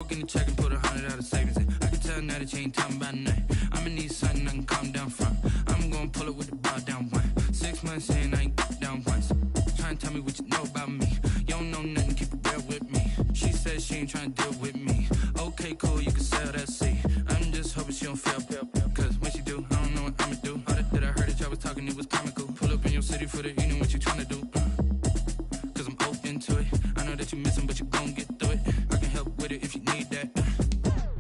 In the check and put 100 out of savings in. I can tell now that you ain't talking about nothing. I'ma need something I can calm down from. I'm gonna pull it with the bar down one. 6 months in, I ain't down once. Try and tell me what you know about me. You don't know nothing, keep it real with me. She said she ain't trying to deal with me. Okay, cool, you can sell that seat. I'm just hoping she don't fail. Cause when she do, I don't know what I'ma do. All that I heard that y'all was talking, it was comical. Pull up in your city for the evening, what you trying to do? Cause I'm open to it. I know that you missing, but you gon' get through it. I can help with it if you need that.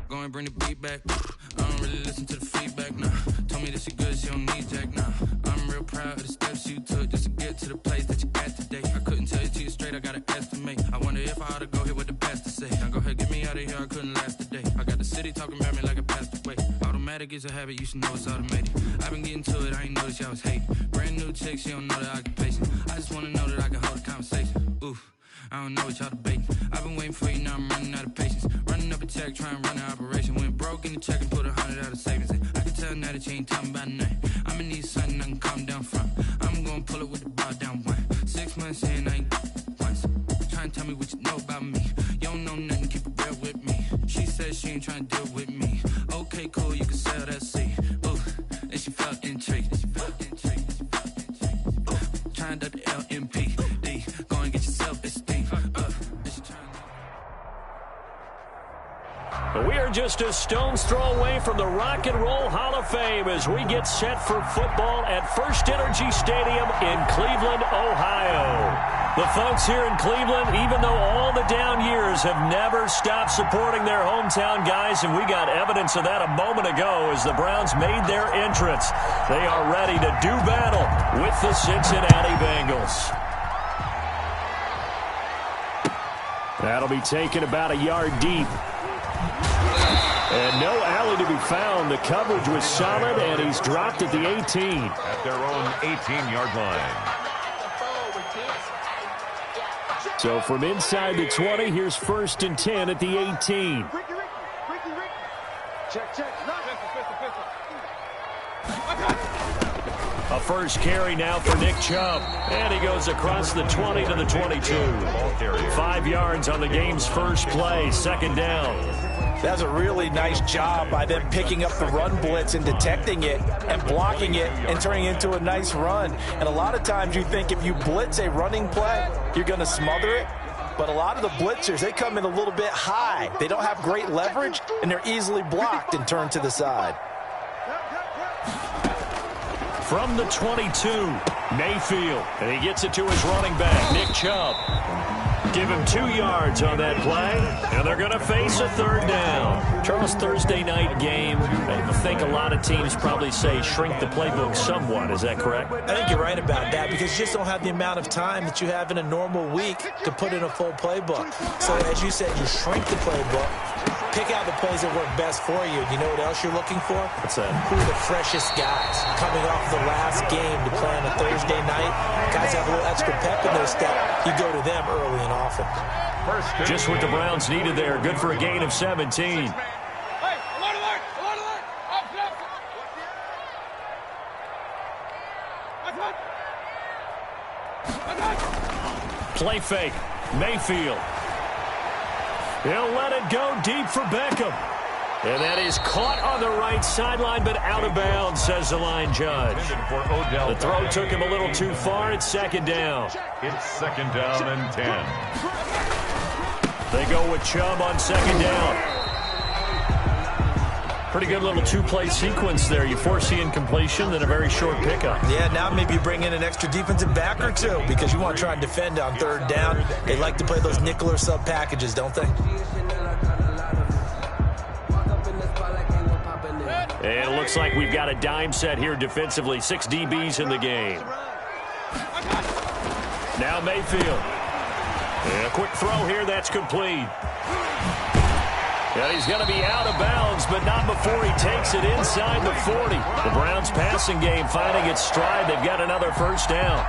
Go and bring the beat back. I don't really listen to the feedback, nah. Told me that she good, she don't need Jack, nah. I'm real proud of the steps you took just to get to the place that you at today. I couldn't tell you to you straight, I gotta estimate. I wonder if I ought to go here with the best to say. Now go ahead, get me out of here, I couldn't last today. I got the city talking about me like I passed away. Automatic is a habit, you should know it's automated. I've been getting to it, I ain't noticed y'all was hating. Brand new chick, she don't know the occupation. I just wanna know that I can hold a conversation. Oof. I don't know what y'all debating. I've been waiting for you, now I'm running out of patience. Running up a check, trying to run an operation. Went broke in the check and put 100 out of savings in. I can tell now that you ain't talking about nothing. I'ma need something I can calm down from. I'm gonna pull it with the bar down one. 6 months in, I ain't once. Try and tell me what you know about me. You don't know nothing, keep it real with me. She said she ain't trying to deal with me. Okay, cool, you can sell that seat. Ooh, and she felt intrigued. Trying up the LMPD. Go and get yourself esteem. We are just a stone's throw away from the Rock and Roll Hall of Fame as we get set for football at First Energy Stadium in Cleveland, Ohio. The folks here in Cleveland, even though all the down years, have never stopped supporting their hometown guys, and we got evidence of that a moment ago as the Browns made their entrance. They are ready to do battle with the Cincinnati Bengals. That'll be taken about a yard deep. And no alley to be found. The coverage was solid, and he's dropped at the 18. At their own 18-yard line. So from inside the 20, here's 1st and 10 at the 18. A first carry now for Nick Chubb. And he goes across the 20 to the 22. 5 yards on the game's first play. 2nd down. That's a really nice job by them picking up the run blitz and detecting it and blocking it and turning it into a nice run. And a lot of times you think if you blitz a running play, you're going to smother it. But a lot of the blitzers, they come in a little bit high. They don't have great leverage, and they're easily blocked and turned to the side. From the 22, Mayfield. And he gets it to his running back, Nick Chubb. Give him 2 yards on that play, and they're going to face a 3rd down. Charles, Thursday night game, I think a lot of teams probably say shrink the playbook somewhat. Is that correct? I think you're right about that because you just don't have the amount of time that you have in a normal week to put in a full playbook. So as you said, you shrink the playbook, pick out the plays that work best for you. You know what else you're looking for? What's that? Who are the freshest guys coming off the last game to play on a Thursday night? Guys have a little extra pep in their step. You go to them early and often. Just what the Browns needed there. Good for a gain of 17. Play fake. Mayfield. He'll let it go deep for Beckham. And that is caught on the right sideline, but out of bounds, says the line judge. The throw took him a little too far. It's 2nd down. It's 2nd down and 10. They go with Chubb on 2nd down. Pretty good little 2-play sequence there. You force the incompletion, then a very short pickup. Yeah, now maybe you bring in an extra defensive back or two because you want to try and defend on 3rd down. They like to play those nickel or sub packages, don't they? And it looks like we've got a dime set here defensively. 6 DBs in the game. Now Mayfield. And a quick throw here. That's complete. And he's going to be out of bounds, but not before he takes it inside the 40. The Browns passing game finding its stride. They've got another 1st down.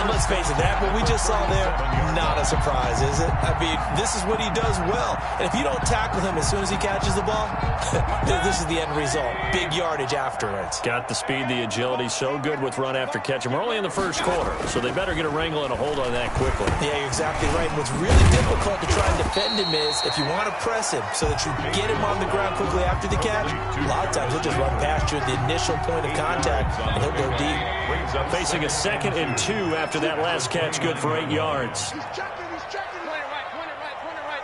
And let's face it, that what we just saw there, not a surprise, is it? I mean, this is what he does well. And if you don't tackle him as soon as he catches the ball, this is the end result. Big yardage afterwards. Got the speed, the agility, so good with run after catch. And we're only in the first quarter, so they better get a wrangle and a hold on that quickly. Yeah, you're exactly right. And what's really difficult to try and defend him is if you want to press him so that you get him on the ground quickly after the catch, a lot of times he'll just run past you at the initial point of contact, and he'll go deep. Facing a 2nd and 2 after that last catch, good for 8 yards. He's checking. Point it right.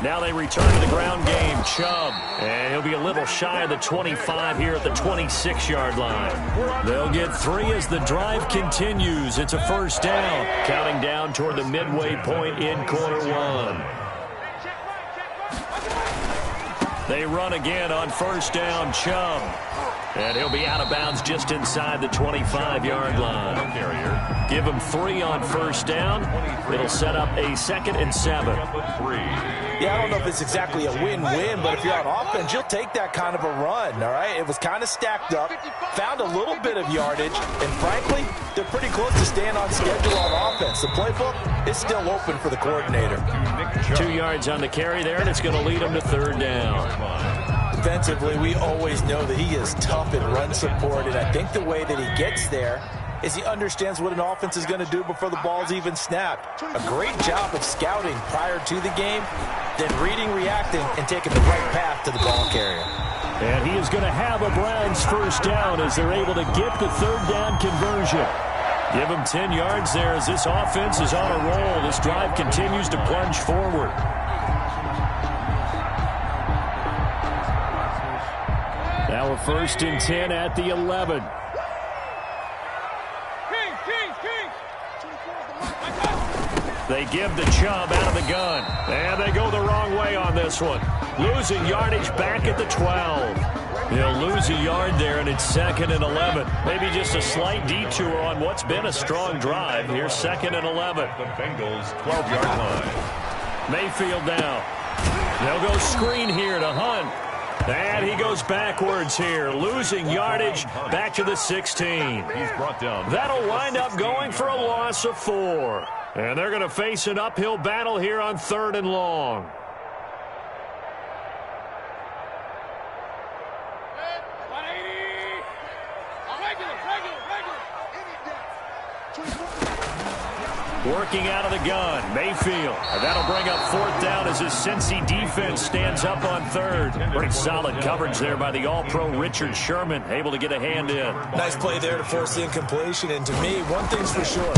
Now they return to the ground game. Chubb. And he'll be a little shy of the 25 here at the 26-yard line. They'll get 3 as the drive continues. It's a first down. Counting down toward the midway point in quarter 1. They run again on first down. Chubb. And he'll be out of bounds just inside the 25-yard line. Give him 3 on first down. It'll set up a 2nd and 7. Yeah, I don't know if it's exactly a win-win, but if you're on offense, you'll take that kind of a run, all right? It was kind of stacked up, found a little bit of yardage, and frankly, they're pretty close to staying on schedule on offense. The playbook is still open for the coordinator. 2 yards on the carry there, and it's going to lead them to 3rd down. Defensively, we always know that he is tough in run support, and I think the way that he gets there is he understands what an offense is going to do before the ball's even snapped. A great job of scouting prior to the game, then reading, reacting, and taking the right path to the ball carrier. And he is going to have a Browns first down as they're able to get the 3rd down conversion. Give him 10 yards there as this offense is on a roll. This drive continues to plunge forward. Now a 1st and 10 at the 11. They give the Chubb out of the gun. And they go the wrong way on this one. Losing yardage back at the 12. They'll lose a yard there, and it's 2nd and 11. Maybe just a slight detour on what's been a strong drive. Here's 2nd and 11. The Bengals 12-yard line. Mayfield now. They'll go screen here to Hunt. And he goes backwards here, losing yardage back to the 16. He's brought down. That'll wind up going for a loss of 4. And they're going to face an uphill battle here on 3rd and long. Working out of the gun, Mayfield. And that'll bring up 4th down as his Cincy defense stands up on 3rd. Pretty solid coverage there by the All-Pro Richard Sherman, able to get a hand in. Nice play there to force the incompletion. And to me, one thing's for sure.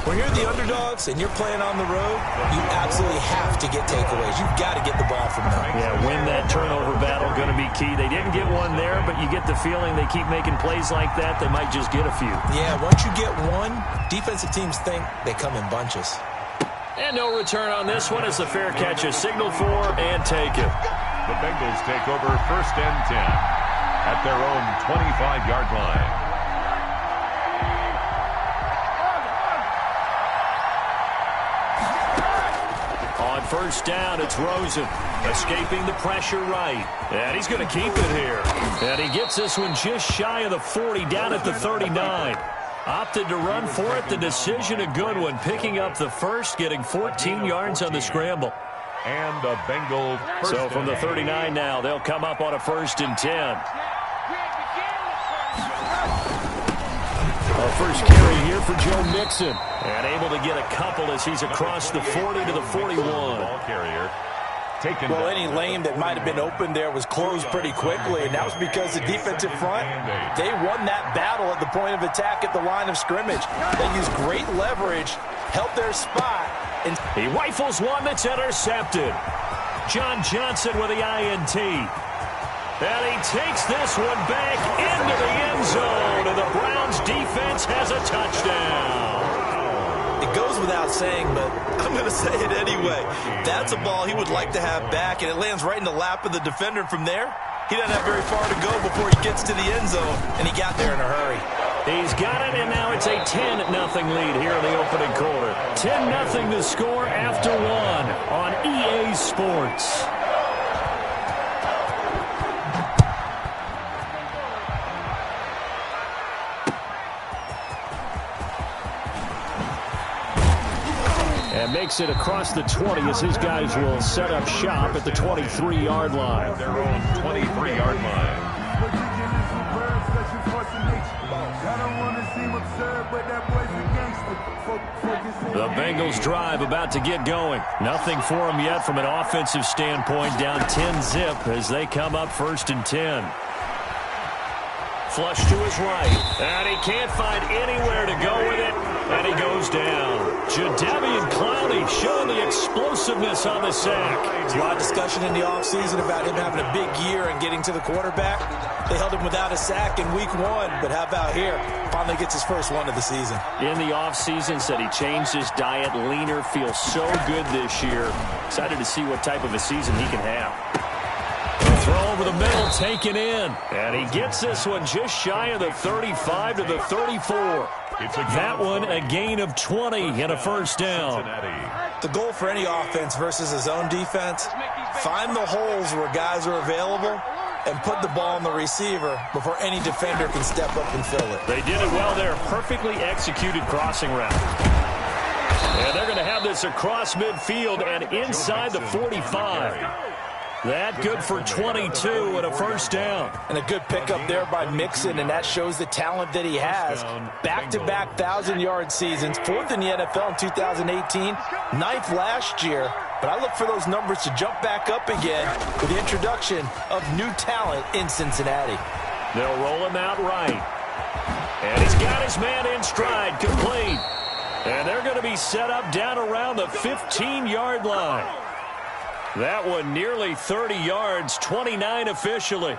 When you're the underdogs and you're playing on the road, you absolutely have to get takeaways. You've got to get the ball from them. Yeah, win that turnover battle, going to be key. They didn't get one there, but you get the feeling they keep making plays like that, they might just get a few. Yeah, once you get one, defensive teams think they come in bunches. And no return on this one as the fair catch is signaled for and taken. The Bengals take over 1st and 10 at their own 25-yard line. First down, it's Rosen, escaping the pressure right. And he's going to keep it here. And he gets this one just shy of the 40, down at the 39. Opted to run for it. The decision a good one, picking up the first, getting 14 yards on the scramble. And the Bengals first. So from the 39 now, they'll come up on a 1st and 10. Our first carry here for Joe Mixon. And able to get a couple as he's across the 40 to the 41. Ball carrier. Well, any lane that might have been open there was closed pretty quickly, and that was because the defensive front, they won that battle at the point of attack at the line of scrimmage. They used great leverage, held their spot. And he rifles one that's intercepted. John Johnson with the INT. And he takes this one back into the end zone, and the Browns defense has a touchdown. It goes without saying, but I'm going to say it anyway. That's a ball he would like to have back, and it lands right in the lap of the defender. From there, he doesn't have very far to go before he gets to the end zone, and he got there in a hurry. He's got it, and now it's a 10-0 lead here in the opening quarter. 10-0 to score after 1 on EA Sports. And makes it across the 20 as his guys will set up shop at the 23-yard line. Their own 23-yard line. The Bengals drive about to get going. Nothing for them yet from an offensive standpoint. Down 10-zip as they come up 1st and 10. Flush to his right. And he can't find anywhere to go with it. And he goes down. Jadeveon Clowney showing the explosiveness on the sack. There's a lot of discussion in the offseason about him having a big year and getting to the quarterback. They held him without a sack in week 1, but how about here? Finally gets his first one of the season. In the offseason, said he changed his diet, leaner, feels so good this year. Excited to see what type of a season he can have. The throw over the middle, taken in. And he gets this one just shy of the 35 to the 34. That one a gain of 20 and a first down. The goal for any offense versus his own defense, find the holes where guys are available and put the ball on the receiver before any defender can step up and fill it. They did it well there. Perfectly executed crossing route. And they're going to have this across midfield and inside the 45. That good for 22 and a first down. And a good pickup there by Mixon, and that shows the talent that he has. Back-to-back 1,000-yard seasons, 4th in the NFL in 2018, 9th last year. But I look for those numbers to jump back up again with the introduction of new talent in Cincinnati. They'll roll him out right. And he's got his man in stride, complete. And they're going to be set up down around the 15-yard line. That one nearly 30 yards, 29 officially.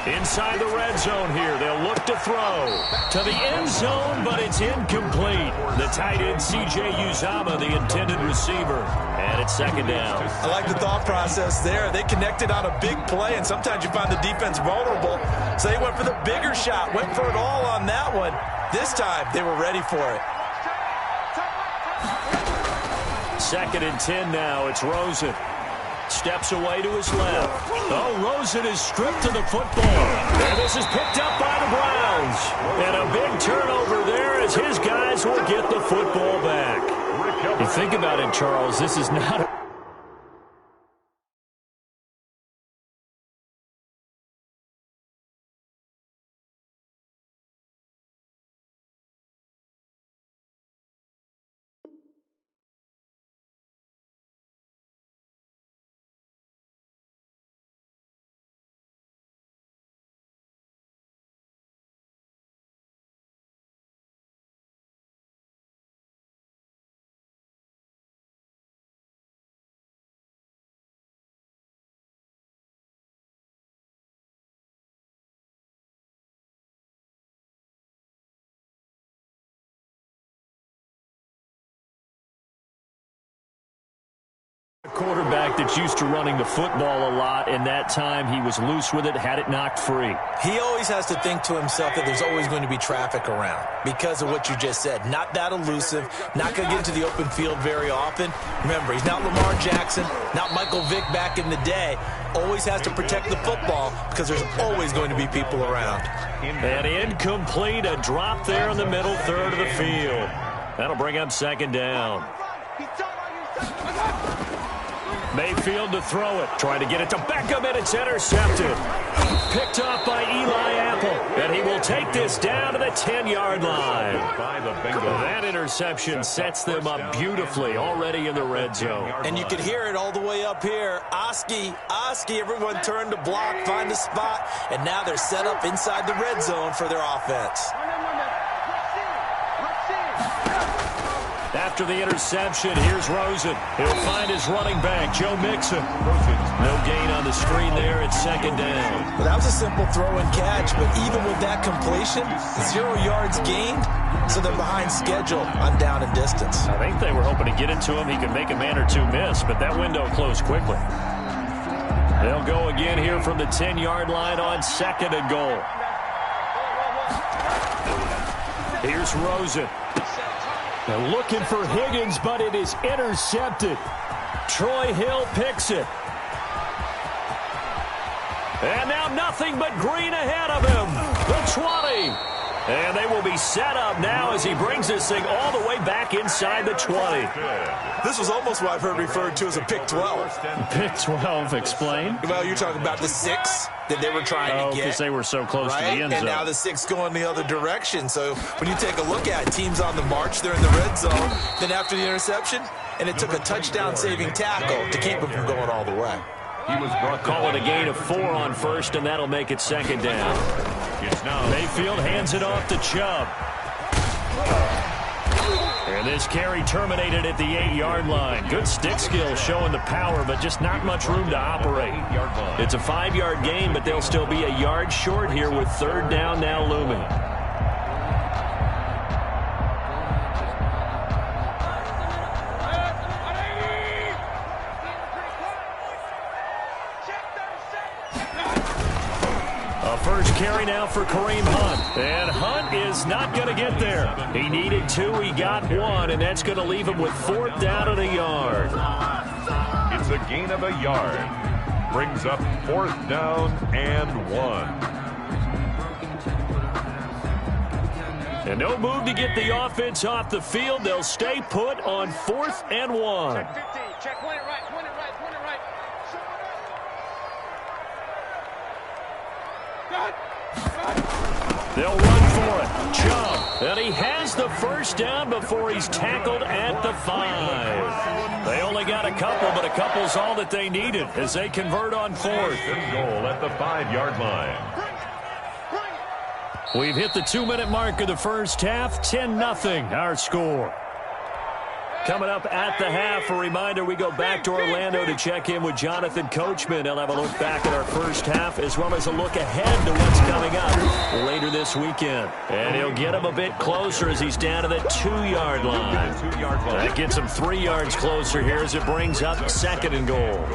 Inside the red zone here, they'll look to throw. To the end zone, but it's incomplete. The tight end, C.J. Uzomah, the intended receiver. And it's 2nd down. I like the thought process there. They connected on a big play, and sometimes you find the defense vulnerable. So they went for the bigger shot, went for it all on that one. This time, they were ready for it. 2nd and 10 now. It's Rosen. Steps away to his left. Oh, Rosen is stripped to the football. And this is picked up by the Browns. And a big turnover there as his guys will get the football back. You think about it, Charles, this is not a quarterback that's used to running the football a lot, and that time he was loose with it, had it knocked free. He always has to think to himself that there's always going to be traffic around because of what you just said. Not that elusive, not going to get into the open field very often. Remember, he's not Lamar Jackson, not Michael Vick back in the day. Always has to protect the football because there's always going to be people around. And incomplete, a drop there in the middle third of the field. That'll bring up 2nd down. Mayfield to throw it. Trying to get it to Beckham, and it's intercepted. Picked off by Eli Apple. And he will take this down to the 10-yard line. That interception sets them up beautifully already in the red zone. And you could hear it all the way up here. Oski, everyone turned to block, find a spot, and now they're set up inside the red zone for their offense. After the interception, here's Rosen. He'll find his running back, Joe Mixon. No gain on the screen there at 2nd down. Well, that was a simple throw and catch, but even with that completion, 0 yards gained, so they're behind schedule on down and distance. I think they were hoping to get it to him. He could make a man or two miss, but that window closed quickly. They'll go again here from the 10-yard line on 2nd and goal. Here's Rosen. They're looking for Higgins, but it is intercepted. Troy Hill picks it. And now nothing but green ahead of him. The 20. And they will be set up now as he brings this thing all the way back inside the 20. This was almost what I've heard referred to as a pick 12. Pick 12, explain. Well, you're talking about the 6 that they were trying to get. Because they were so close to the end zone. And now the 6 going the other direction. So when you take a look at it, teams on the march, they're in the red zone. Then after the interception, and it took a touchdown-saving tackle to keep him from going all the way. Call it a gain of 4 on first, and that'll make it second down. Mayfield hands it off to Chubb. And this carry terminated at the 8-yard line. Good stick skill showing the power, but just not much room to operate. It's a 5-yard gain, but they'll still be a yard short here with third down now looming. First carry now for Kareem Hunt. And Hunt is not going to get there. He needed 2. He got 1, and that's going to leave him with 4th down and a yard. It's a gain of a yard. Brings up 4th down and 1. And no move to get the offense off the field. They'll stay put on 4th and 1. Check 15. Check, point it right, point it right, point it right. They'll run for it. Chubb. And he has the first down before he's tackled at the 5. They only got a couple, but a couple's all that they needed as they convert on 4th. And goal at the 5-yard line. We've hit the 2-minute mark of the first half. 10-0 our score. Coming up at the half, a reminder, we go back to Orlando to check in with Jonathan Coachman. He'll have a look back at our first half as well as a look ahead to what's coming up later this weekend. And he'll get him a bit closer as he's down to the 2-yard line. That gets him 3 yards closer here as it brings up 2nd and goal.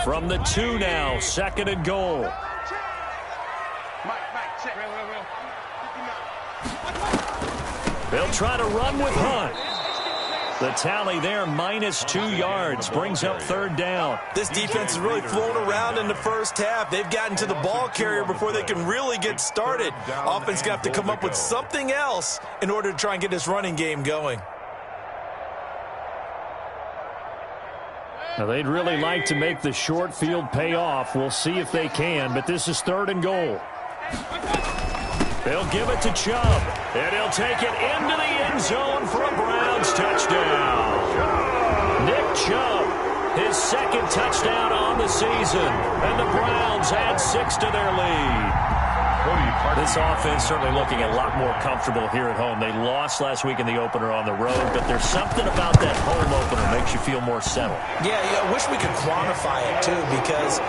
From the 2 now, 2nd and goal. They'll try to run with Hunt. The tally there, minus 2 yards, brings up 3rd down. This defense is really flown around in the first half. They've gotten to the ball carrier before they can really get started. Offense got to come up with something else in order to try and get this running game going. Now, they'd really like to make the short field pay off. We'll see if they can, but this is 3rd and goal. They'll give it to Chubb, and he'll take it into the end zone for a Browns touchdown. Nick Chubb, his 2nd touchdown on the season, and the Browns add 6 to their lead. This offense certainly looking a lot more comfortable here at home. They lost last week in the opener on the road, but there's something about that home opener that makes you feel more settled. Yeah, I wish we could quantify it, too, because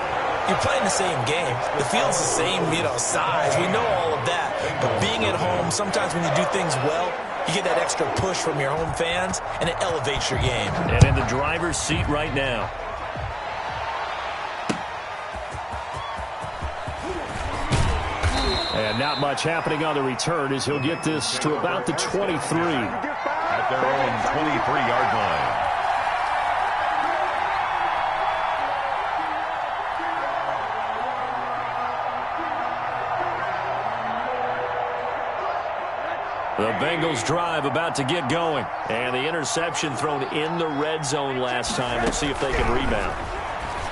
you're playing the same game. The field's the same, size. We know all of that. But being at home, sometimes when you do things well, you get that extra push from your home fans, and it elevates your game. And in the driver's seat right now. And not much happening on the return as he'll get this to about the 23. At their own 23-yard line. The Bengals drive about to get going. And the interception thrown in the red zone last time. We'll see if they can rebound.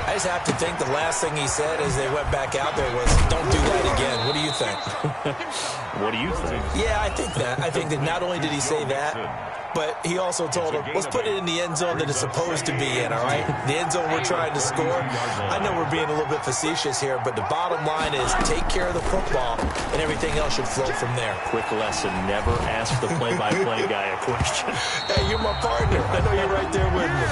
I just have to think the last thing he said as they went back out there was, don't do that again. What do you think? What do you think? Yeah, I think that. I think that not only did he say that, but he also told him, let's put it in the end zone that it's supposed to be in, all right? The end zone we're trying to score. I know we're being a little bit facetious here, but the bottom line is take care of the football, and everything else should flow from there. Quick lesson, never ask the play-by-play guy a question. Hey, you're my partner. I know you're right there with me.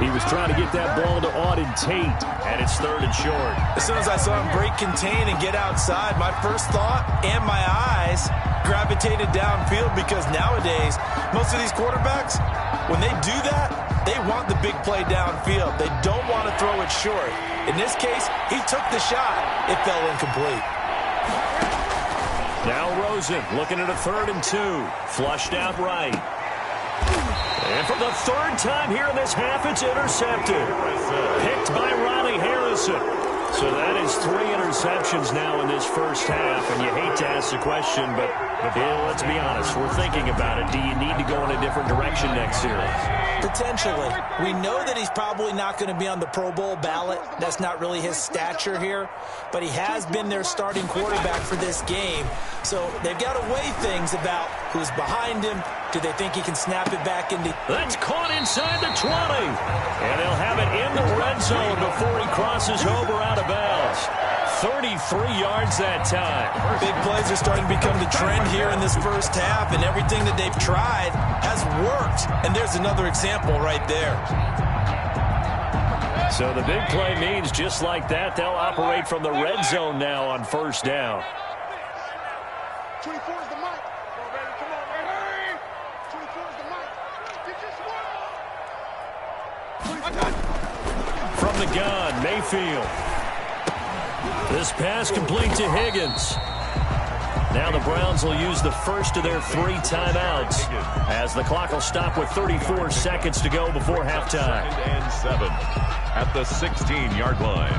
He was trying to get that ball to Auden Tate, and it's 3rd and short. As soon as I saw him break contain and get outside, my first thought and my eyes gravitated downfield because nowadays, most of these quarterbacks, when they do that, they want the big play downfield. They don't want to throw it short. In this case, he took the shot. It fell incomplete. Now Rosen looking at a 3rd and 2. Flushed out right. And for the 3rd time here in this half, it's intercepted. So that is 3 interceptions now in this first half, and you hate to ask the question, but let's be honest, we're thinking about it. Do you need to go in a different direction next series? Potentially. We know that he's probably not going to be on the Pro Bowl ballot. That's not really his stature here, but he has been their starting quarterback for this game. So they've got to weigh things about who's behind him. Do they think he can snap it back into... That's caught inside the 20. And they'll have it in the red zone before he crosses over out of bounds. 33 yards that time. Big plays are starting to become the trend here in this first half, and everything that they've tried has worked. And there's another example right there. So the big play means just like that, they'll operate from the red zone now on first down. 24 is the mic. Come on, baby. Come on, baby. 24 is the mic. Get this one. From the gun, Mayfield. This pass complete to Higgins. Now the Browns will use the first of their 3 timeouts as the clock will stop with 34 seconds to go before halftime. 2nd and 7 at the 16-yard line.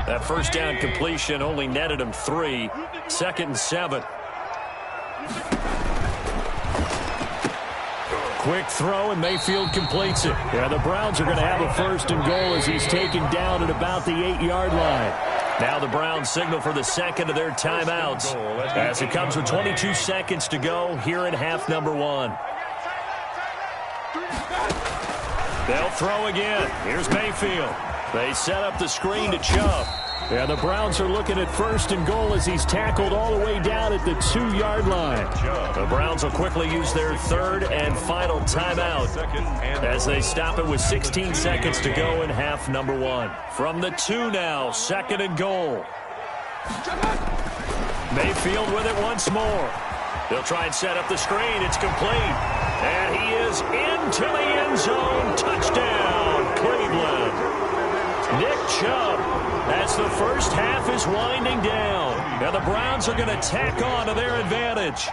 That first down completion only netted him 3. 2nd and 7. Quick throw, and Mayfield completes it. Yeah, the Browns are going to have a 1st and goal as he's taken down at about the 8-yard line. Now the Browns signal for the second of their timeouts as it comes with 22 seconds to go here in half number 1. They'll throw again. Here's Mayfield. They set up the screen to Chubb. Yeah, the Browns are looking at 1st and goal as he's tackled all the way down at the 2-yard line. The Browns will quickly use their 3rd and final timeout as they stop it with 16 seconds to go in half number 1. From the 2 now, 2nd and goal. Mayfield with it once more. They'll try and set up the screen. It's complete. And he is into the end zone. Touchdown, Cleveland. Nick Chubb, as the first half is winding down. Now the Browns are going to tack on to their advantage.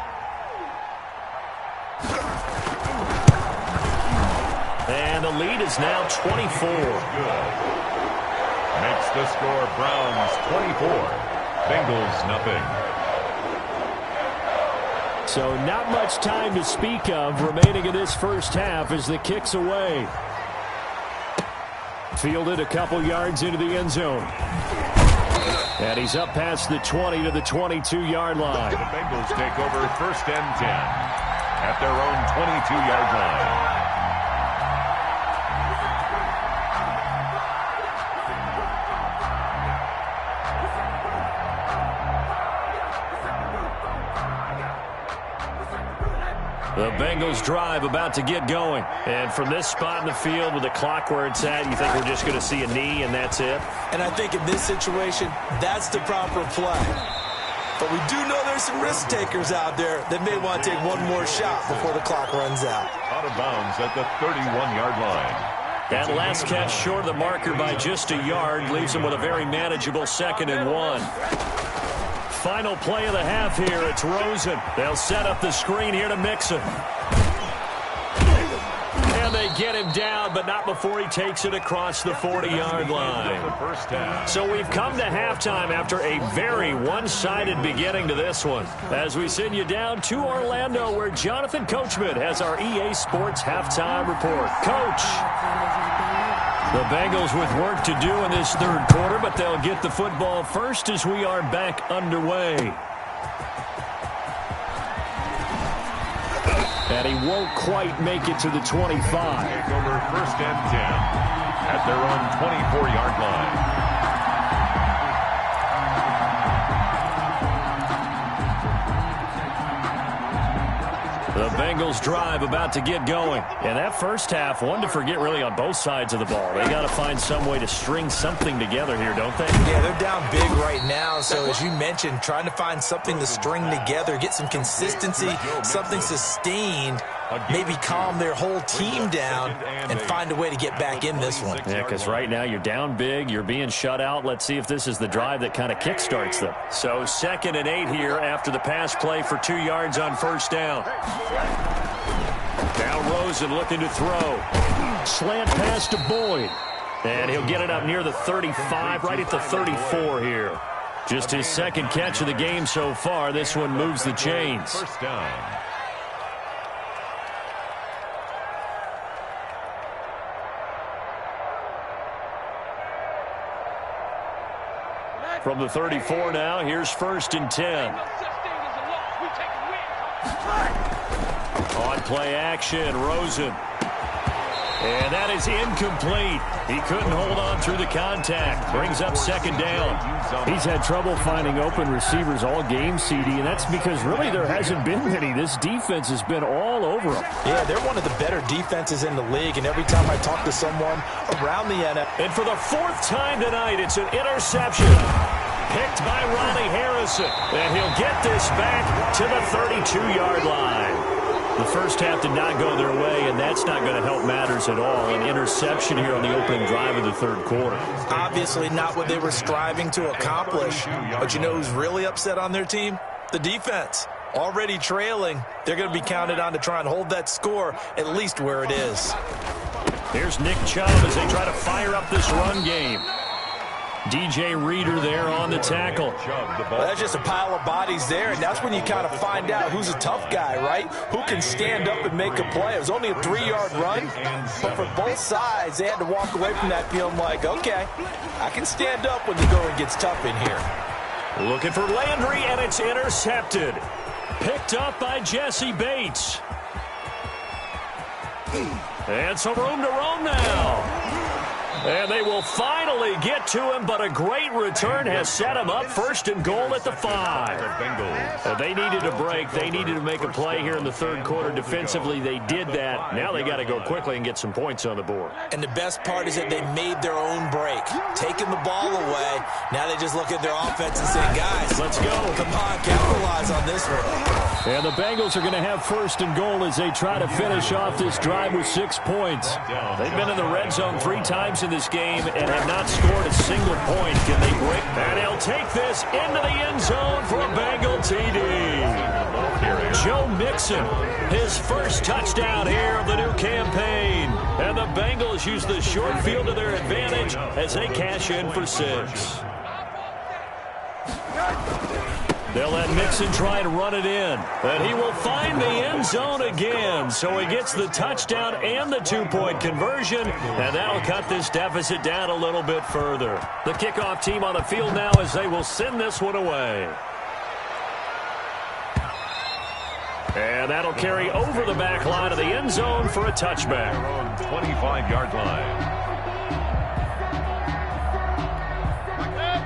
And the lead is now 24. Makes the score Browns 24. Bengals nothing. So not much time to speak of remaining in this first half as the kick's away. Fielded a couple yards into the end zone. And he's up past the 20 to the 22-yard line. The Bengals take over 1st and 10 at their own 22-yard line. The Bengals drive about to get going. And from this spot in the field with the clock where it's at, you think we're just going to see a knee and that's it? And I think in this situation, that's the proper play. But we do know there's some risk takers out there that may want to take one more shot before the clock runs out. Out of bounds at the 31-yard line. That last catch short of the marker by just a yard leaves them with a very manageable 2nd and 1. Final play of the half here. It's Rosen. They'll set up the screen here to Mixon. And they get him down, but not before he takes it across the 40-yard line. So we've come to halftime after a very one-sided beginning to this one. As we send you down to Orlando, where Jonathan Coachman has our EA Sports halftime report. Coach. The Bengals with work to do in this 3rd quarter, but they'll get the football first as we are back underway. And he won't quite make it to the 25. Take over 1st and 10 at their own 24-yard line. The Bengals drive about to get going. And that first half, one to forget really on both sides of the ball. They got to find some way to string something together here, don't they? Yeah, they're down big right now. So as you mentioned, trying to find something to string together, get some consistency, something sustained. maybe calm their whole team down and find a way to get back in this one. Yeah, because right now you're down big, you're being shut out. Let's see if this is the drive that kind of kickstarts them. So 2nd and 8 here after the pass play for 2 yards on first down. Now Rosen looking to throw. Slant pass to Boyd. And he'll get it up near the 35, right at the 34 here. Just his 2nd catch of the game so far. This one moves the chains. First down. From the 34 now, here's 1st and 10. On play action, Rosen. And that is incomplete. He couldn't hold on through the contact. Brings up 2nd down. He's had trouble finding open receivers all game, CD, and that's because really there hasn't been many. This defense has been all over him. Yeah, they're one of the better defenses in the league, and every time I talk to someone around the NFL. And for the 4th time tonight, it's an interception. Picked by Ronnie Harrison. And he'll get this back to the 32-yard line. The first half did not go their way, and that's not going to help matters at all. An interception here on the opening drive of the 3rd quarter. Obviously not what they were striving to accomplish. But you know who's really upset on their team? The defense. Already trailing. They're going to be counted on to try and hold that score at least where it is. Here's Nick Chubb as they try to fire up this run game. DJ Reader there on the tackle. Well, that's just a pile of bodies there, and that's when you kind of find out who's a tough guy, right? Who can stand up and make a play. It was only a 3-yard run, but for both sides, they had to walk away from that feeling like, okay, I can stand up when the going gets tough in here. Looking for Landry, and it's intercepted. Picked up by Jesse Bates. And some room to roam now. And they will finally get to him, but a great return has set him up 1st and goal at the 5. They needed a break. They needed to make a play here in the 3rd quarter. Defensively, they did that. Now they got to go quickly and get some points on the board. And the best part is that they made their own break, taking the ball away. Now they just look at their offense and say, guys, let's go. Come on, capitalize on this one. And the Bengals are going to have 1st and goal as they try to finish off this drive with 6 points. They've been in the red zone 3 times in this game and have not scored a single point. Can they break? And he'll take this into the end zone for a Bengal TD. Joe Mixon, his 1st touchdown here of the new campaign. And the Bengals use the short field to their advantage as they cash in for 6. They'll let Mixon try to run it in. And he will find the end zone again. So he gets the touchdown and the 2-point conversion. And that'll cut this deficit down a little bit further. The kickoff team on the field now as they will send this one away. And that'll carry over the back line of the end zone for a touchback. 25-yard line.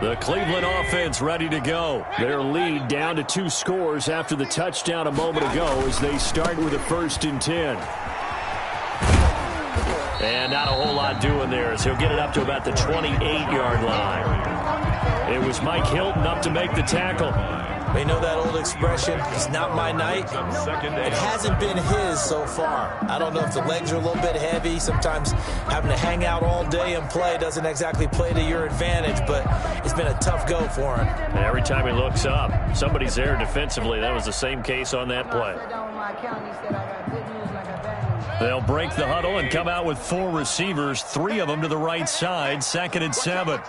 The Cleveland offense ready to go. Their lead down to 2 scores after the touchdown a moment ago as they start with a 1st and 10. And not a whole lot doing there as he'll get it up to about the 28-yard line. It was Mike Hilton up to make the tackle. They know that old expression, it's not my night. It hasn't been his so far. I don't know if the legs are a little bit heavy. Sometimes having to hang out all day and play doesn't exactly play to your advantage, but it's been a tough go for him. And every time he looks up, somebody's there defensively. That was the same case on that play. They'll break the huddle and come out with 4 receivers, 3 of them to the right side, 2nd and 7.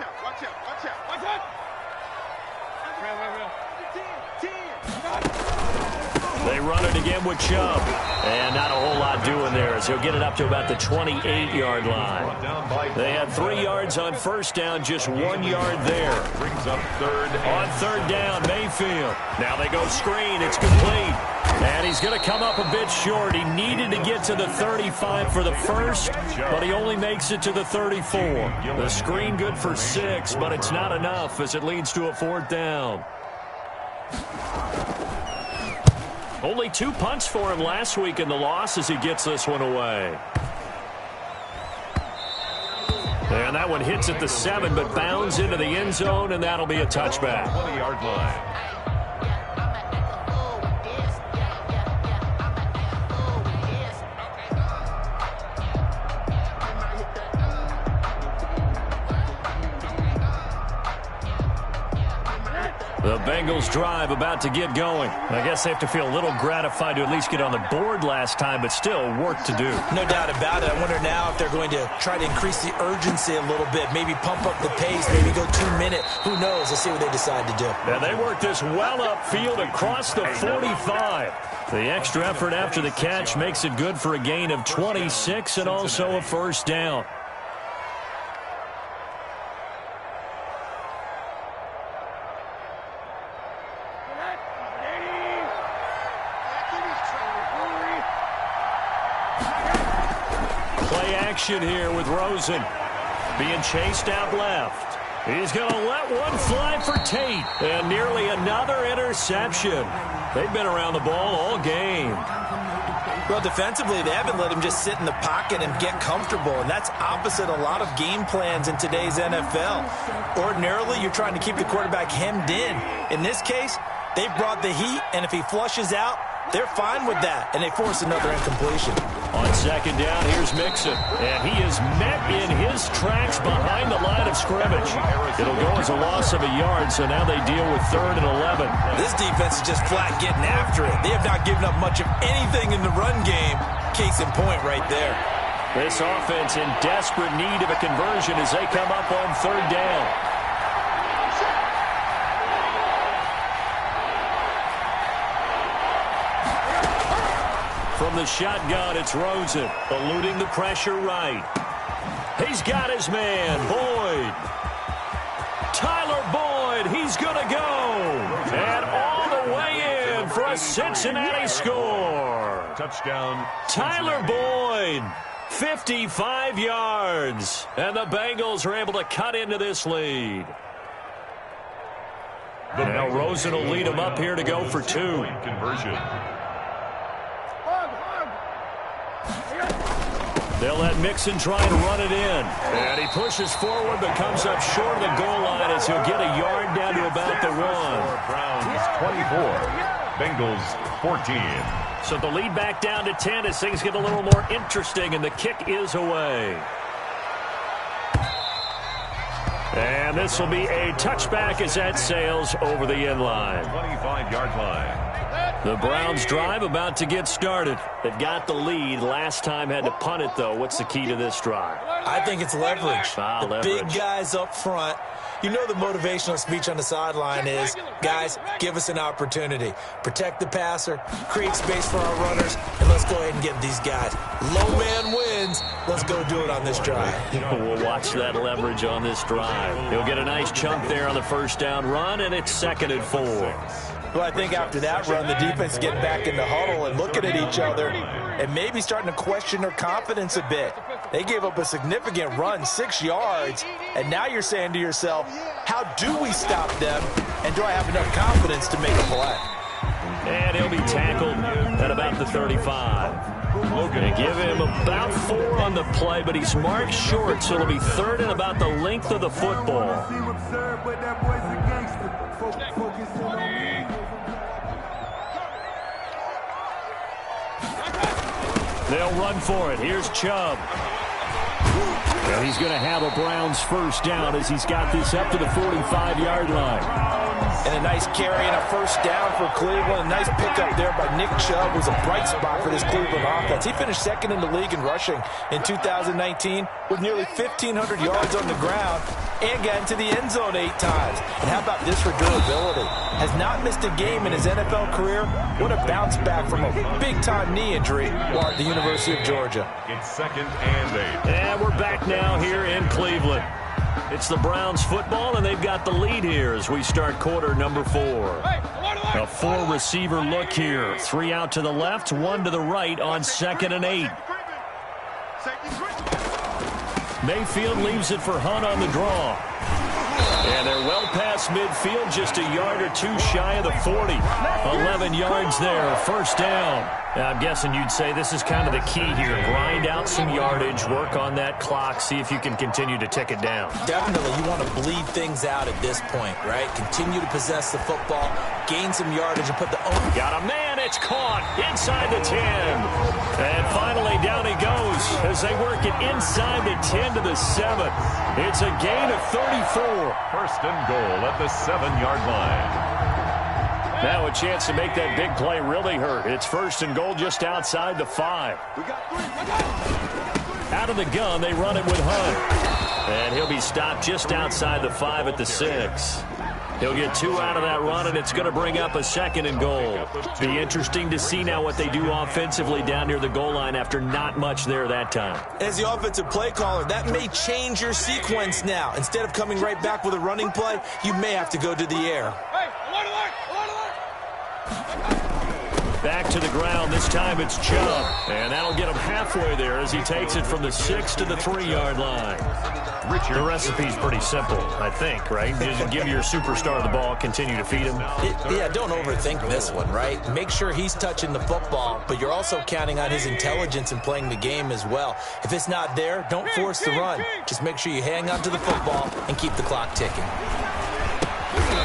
They run it again with Chubb. And not a whole lot doing there as he'll get it up to about the 28-yard line. They had 3 yards on first down, just 1 yard there. Brings up 3rd. On 3rd down, Mayfield. Now they go screen. It's complete. And he's going to come up a bit short. He needed to get to the 35 for the first, but he only makes it to the 34. The screen good for 6, but it's not enough as it leads to a 4th down. Only 2 punts for him last week in the loss as he gets this one away. And that one hits at the 7, but bounds into the end zone, and that'll be a touchback. 20-yard line. The Bengals drive about to get going. I guess they have to feel a little gratified to at least get on the board last time, but still work to do. No doubt about it. I wonder now if they're going to try to increase the urgency a little bit, maybe pump up the pace, maybe go 2 minute. Who knows? Let's see what they decide to do. And they work this well upfield across the 45. The extra effort after the catch makes it good for a gain of 26 and also a first down. Action here with Rosen being chased out left. He's going to let one fly for Tate, and nearly another interception. They've been around the ball all game. Well, defensively, they haven't let him just sit in the pocket and get comfortable, and that's opposite a lot of game plans in today's NFL. Ordinarily, you're trying to keep the quarterback hemmed in. In this case, they brought the heat, and if he flushes out, they're fine with that, and they force another incompletion. On second down, here's Mixon, and he is met in his tracks behind the line of scrimmage. It'll go as a loss of a yard, so now they deal with 3rd and 11. This defense is just flat getting after it. They have not given up much of anything in the run game. Case in point right there. This offense in desperate need of a conversion as they come up on 3rd down. From the shotgun, it's Rosen, eluding the pressure right. He's got his man, Boyd. Tyler Boyd, he's going to go. And all the way in for a Cincinnati score. Touchdown. Tyler Boyd, 55 yards. And the Bengals are able to cut into this lead. Now Rosen will lead them up here to go for 2. Conversion. They'll let Mixon try and run it in. And he pushes forward but comes up short of the goal line as he'll get a yard down to about the 1. Browns 24, Bengals 14. So the lead back down to 10 as things get a little more interesting, and the kick is away. And this will be a touchback as that sails over the end line. 25-yard line. The Browns drive about to get started. They've got the lead. Last time had to punt it, though. What's the key to this drive? I think it's leverage. Leverage. Big guys up front. You know the motivational speech on the sideline is, guys, give us an opportunity. Protect the passer, create space for our runners, and let's go ahead and get these guys. Low man wins. Let's go do it on this drive. We'll watch that leverage on this drive. He'll get a nice chunk there on the first down run, and it's 2nd and 4. Well, I think after that run, the defense get back in the huddle and looking at each other and maybe starting to question their confidence a bit. They gave up a significant run, 6 yards, and now you're saying to yourself, how do we stop them, and do I have enough confidence to make a play? And he'll be tackled at about the 35. Going to give him about 4 on the play, but he's marked short, so it'll be 3rd and about the length of the football. They'll run for it. Here's Chubb. And he's going to have a Browns first down as he's got this up to the 45-yard line. And a nice carry and a first down for Cleveland. A nice pickup there by Nick Chubb was a bright spot for this Cleveland offense. He finished 2nd in the league in rushing in 2019 with nearly 1,500 yards on the ground and got into the end zone 8 times. And how about this for durability? Has not missed a game in his NFL career. What a bounce back from a big-time knee injury while at the University of Georgia. It's 2nd and 8. And we're back now here in Cleveland. It's the Browns football, and they've got the lead here as we start quarter number 4. A 4-receiver look here. 3 out to the left, 1 to the right on 2nd and 8. Mayfield leaves it for Hunt on the draw. And they're well past midfield, just a yard or 2 shy of the 40. 11 yards there, first down. Now, I'm guessing you'd say this is kind of the key here. Grind out some yardage, work on that clock, see if you can continue to tick it down. Definitely, you want to bleed things out at this point, right? Continue to possess the football, gain some yardage, and put the own. Got a man, it's caught inside the 10. And finally, down he goes as they work it inside the 10 to the 7. It's a gain of 34. First and goal at the 7-yard line. Now a chance to make that big play really hurt. It's 1st and goal just outside the 5. Out of the gun, they run it with Hunt. And he'll be stopped just outside the 5 at the 6. He'll get 2 out of that run, and it's going to bring up a 2nd and goal. Be interesting to see now what they do offensively down near the goal line after not much there that time. As the offensive play caller, that may change your sequence now. Instead of coming right back with a running play, you may have to go to the air. Back to the ground. This time it's Chubb. And that'll get him halfway there as he takes it from the 6 to the 3-yard line. The recipe's pretty simple, I think, right? Just give your superstar the ball, continue to feed him. Yeah, don't overthink this one, right? Make sure he's touching the football, but you're also counting on his intelligence in playing the game as well. If it's not there, don't force the run. Just make sure you hang on to the football and keep the clock ticking.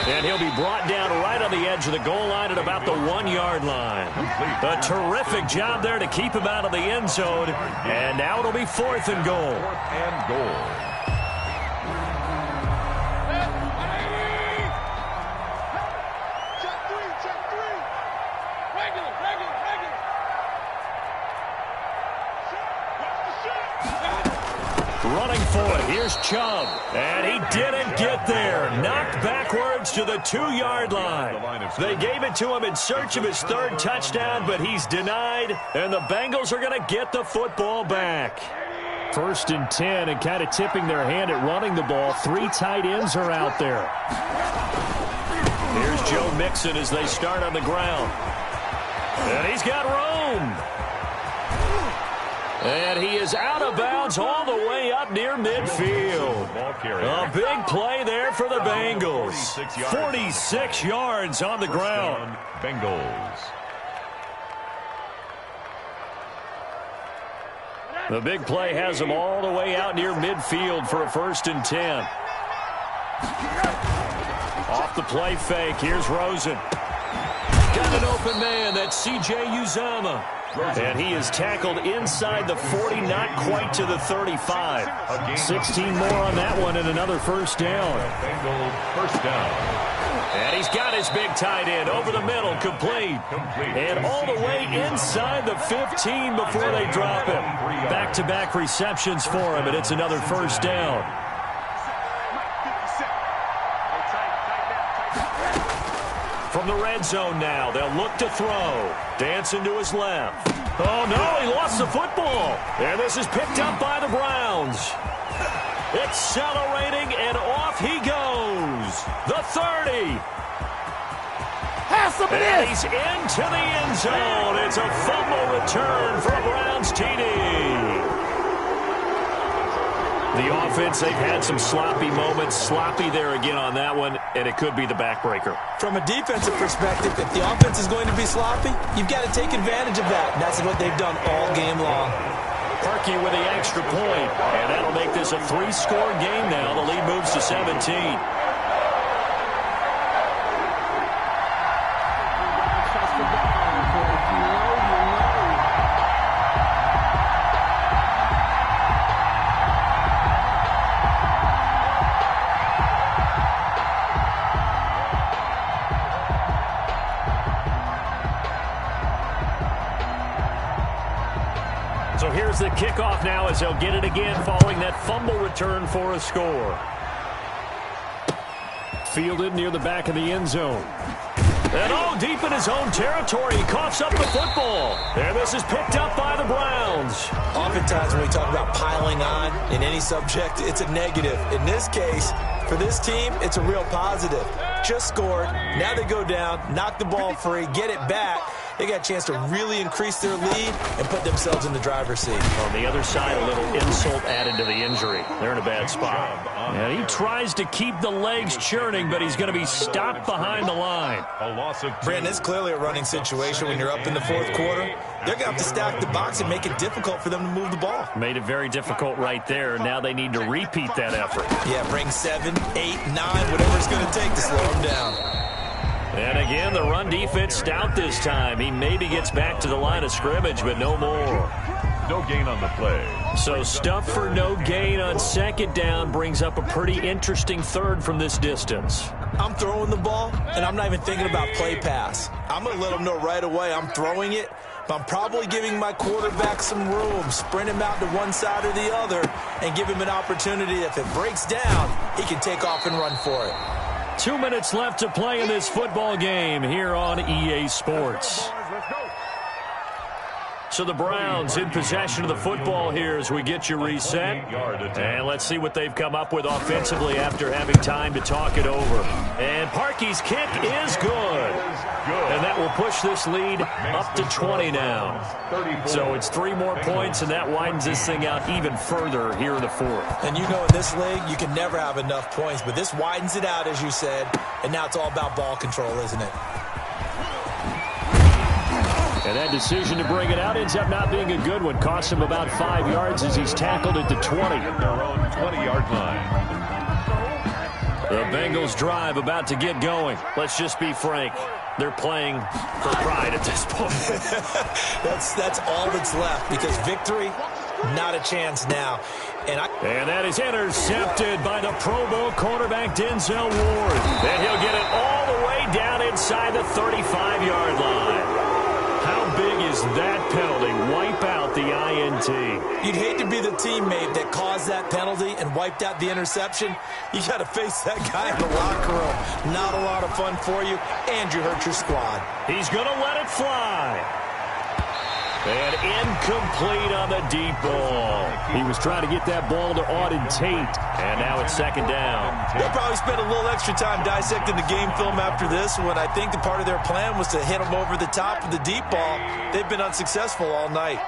And he'll be brought down right on the edge of the goal line at about the 1-yard line. A terrific job there to keep him out of the end zone. And now it'll be 4th and goal. 4th and goal. Running for it. Here's Chubb. And he didn't get there. Knocked backwards to the 2-yard line. They gave it to him in search of his 3rd touchdown, but he's denied. And the Bengals are going to get the football back. 1st and 10, and kind of tipping their hand at running the ball. 3 tight ends are out there. Here's Joe Mixon as they start on the ground. And he's got room. And he is out of bounds all the way up near midfield. A big play there for the Bengals. 46 yards on the ground. Bengals. The big play has them all the way out near midfield for a 1st and 10. Off the play fake. Here's Rosen. Got an open man. That's C.J. Uzomah. And he is tackled inside the 40, not quite to the 35. 16 more on that one and another 1st down. Bengals 1st down. And he's got his big tight end over the middle, complete. And all the way inside the 15 before they drop him. Back-to-back receptions for him, and it's another 1st down. From the red zone now, they'll look to throw. Dancing to his left. Oh, no, he lost the football. And this is picked up by the Browns. Accelerating, and off he goes. The 30. And he's into the end zone. It's a fumble return for a Browns TD. The offense, they've had some sloppy moments. Sloppy there again on that one, and it could be the backbreaker. From a defensive perspective, if the offense is going to be sloppy, you've got to take advantage of that. And that's what they've done all game long. Parkey with the extra point, and that'll make this a 3-score game now. The lead moves to 17. So here's the kickoff now as they'll get it again following that fumble return for a score. Fielded near the back of the end zone. And deep in his own territory, he coughs up the football. And this is picked up by the Browns. Oftentimes when we talk about piling on in any subject, it's a negative. In this case, for this team, it's a real positive. Just scored. Now they go down, knock the ball free, get it back. They got a chance to really increase their lead and put themselves in the driver's seat. On the other side, a little insult added to the injury. They're in a bad spot. And he tries to keep the legs churning, but he's going to be stopped behind the line. A loss of 2. Brandon, it's clearly a running situation when you're up in the 4th quarter. They're going to have to stack the box and make it difficult for them to move the ball. Made it very difficult right there. Now they need to repeat that effort. Yeah, bring 7, 8, 9, whatever it's going to take to slow them down. And again, the run defense stout this time. He maybe gets back to the line of scrimmage, but no more. No gain on the play. So stuff for no gain on second down brings up a pretty interesting third from this distance. I'm throwing the ball, and I'm not even thinking about play pass. I'm going to let them know right away I'm throwing it, but I'm probably giving my quarterback some room, sprint him out to one side or the other, and give him an opportunity. If it breaks down, he can take off and run for it. 2 minutes left to play in this football game here on EA Sports. So the Browns in possession of the football here as we get you reset. And let's see what they've come up with offensively after having time to talk it over. And Parkey's kick is good. And that will push this lead up to 20 now. So it's 3 more points, and that widens this thing out even further here in the fourth. And you know in this league, you can never have enough points. But this widens it out, as you said. And now it's all about ball control, isn't it? And that decision to bring it out ends up not being a good one. Costs him about 5 yards as he's tackled at the 20. At their own 20-yard line. The Bengals drive about to get going. Let's just be frank. They're playing for pride at this point. That's all that's left, because victory, not a chance now. And that is intercepted by the Pro Bowl cornerback Denzel Ward. And he'll get it all the way down inside the 35-yard line. How big is that penalty? Wipe out the INT. You'd hate to be the teammate that caused that penalty and wiped out the interception. You got to face that guy in the locker room. Not a lot of fun for you, and you hurt your squad. He's going to let it fly. And incomplete on the deep ball. He was trying to get that ball to Auden Tate. And now it's second down. They'll probably spend a little extra time dissecting the game film after this one. I think the part of their plan was to hit them over the top of the deep ball. They've been unsuccessful all night.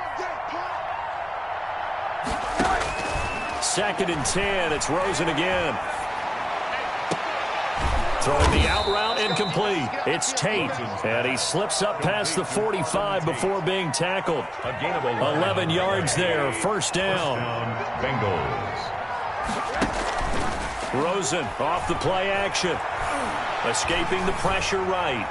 2nd and 10. It's Rosen again. Throwing the out route, incomplete. It's Tate, and he slips up past the 45 before being tackled. 11 yards there, first down. Bengals. Rosen off the play action. Escaping the pressure right.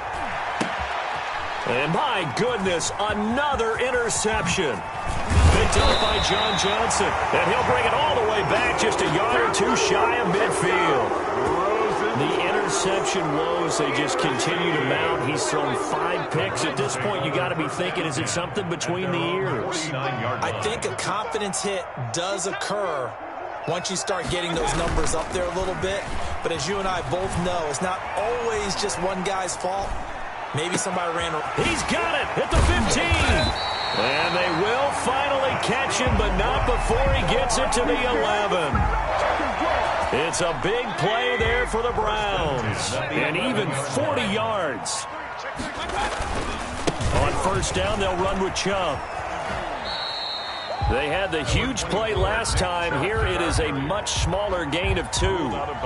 And my goodness, another interception. Picked up by John Johnson. And he'll bring it all the way back just a yard or two shy of midfield. The interception woes, they just continue to mount. He's thrown 5 picks. At this point, you got to be thinking, is it something between the ears? I think a confidence hit does occur once you start getting those numbers up there a little bit. But as you and I both know, it's not always just one guy's fault. Maybe somebody ran. He's got it at the 15. And they will finally catch him, but not before he gets it to the 11. It's a big play there for the Browns. And even 40 yards. On first down, they'll run with Chubb. They had the huge play last time. Here it is a much smaller gain of 2.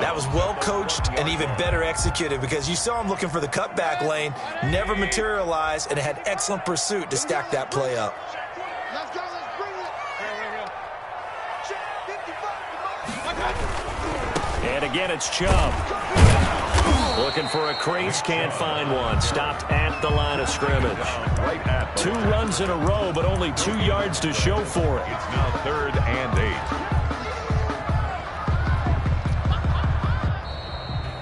That was well coached and even better executed, because you saw him looking for the cutback lane, never materialized, and had excellent pursuit to stack that play up. Let's go, let's bring it. And again, it's Chubb. Looking for a crease, can't find one. Stopped at the line of scrimmage. 2 runs in a row, but only 2 yards to show for it. It's now 3rd and 8.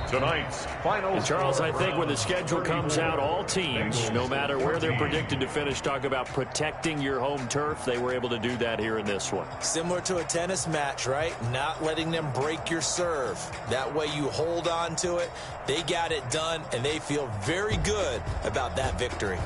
Tonight's final. And Charles, I think when the schedule comes out, all teams, no matter where they're predicted to finish, talk about protecting your home turf. They were able to do that here in this one. Similar to a tennis match, right? Not letting them break your serve. That way you hold on to it. They got it done, and they feel very good about that victory.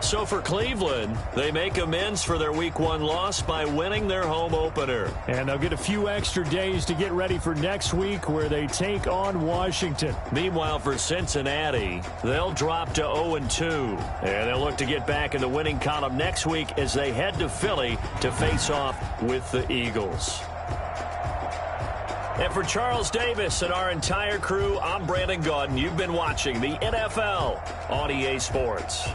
So for Cleveland, they make amends for their Week 1 loss by winning their home opener. And they'll get a few extra days to get ready for next week, where they take on Washington. Meanwhile, for Cincinnati, they'll drop to 0-2. And they'll look to get back in the winning column next week as they head to Philly to face off with the Eagles. And for Charles Davis and our entire crew, I'm Brandon Gaudin. You've been watching the NFL on EA Sports.